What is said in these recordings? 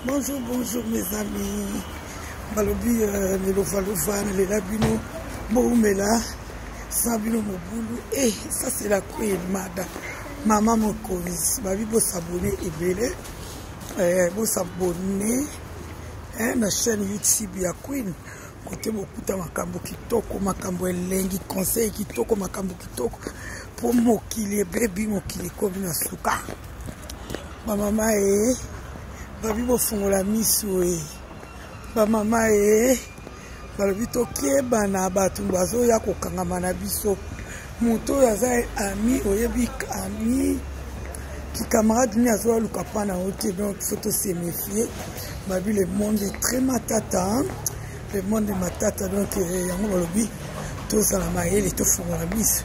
Bonjour, bonjour mes amis. Balobi Nelova, Nelabino, Moumela, Sabino Moboulou. Et ça c'est la Queen Mada. Maman Mokonis. Babi bo s'abonner et belé. Bo s'abonner. La chaîne YouTube ya Queen. Côté mokuta makambo kitoko, makambo elengi, conseil kitoko, makambo kitoko. Pour mokili, baby mokili comme na suka. Ma maman est. Babi bo fongola miso e. Ba mama e. Balobi toke bana batu bazo ya kokangama na biso. Moto ya za ami oyebi ami qui camarade ni azo luka pana ote, donc faut se méfier. Babi le monde est très matata. Hein? Le monde est matata, donc yango balobi to sala maele to fongola miso.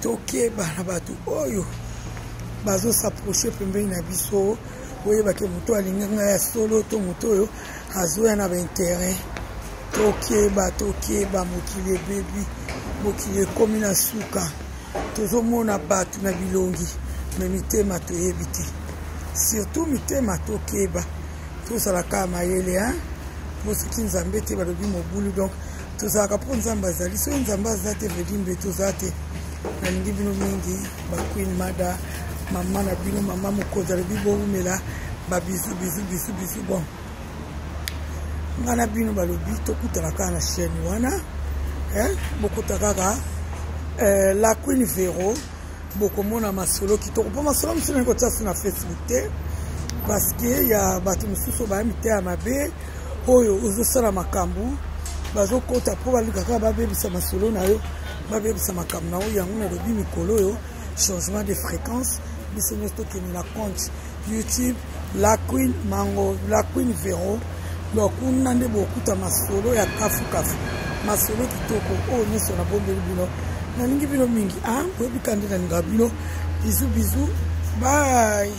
Toke bana batu oyo bazo s'approcher pembeni na biso. Oye bake moto alinganga ya solo to moto yo azoya na ba intérêt. Toke ba mokili baby mokili komi na suka. Tozo mona batu na bilongi mais mitema to yebiti. Surtout mitema toke ba to sala ka mayele hein. Mosiki nzambe te balobi mobulu, donc tozala ka po nzamba zali so nzamba zate vedimbe tozate na lingi bino mingi ba Queen Mada. Maman na bino maman mokoza le bibo umela ba bisu bon ngana bino balobi tokutana ka na chaîne wana bokota kaka la Queen Vero bokomona masolo kitoko po masolo msina ko tsa na Facebook te parce que ya batu mususu ba mite ya mabe oyo uzosala makambu bazokota po balika ka babebisa masolo na yo babebisa makambu na yo yango na lobi mikolo yo changement de fréquence. C'est notre qui nous la compte YouTube la Queen Mango la Queen Vero. Donc on a des beaucoup de masolo ya kafu masolo kitoko oh nyoso na bombeli bino na ningi bino mingi ah webi kandida ngabino bisous bye.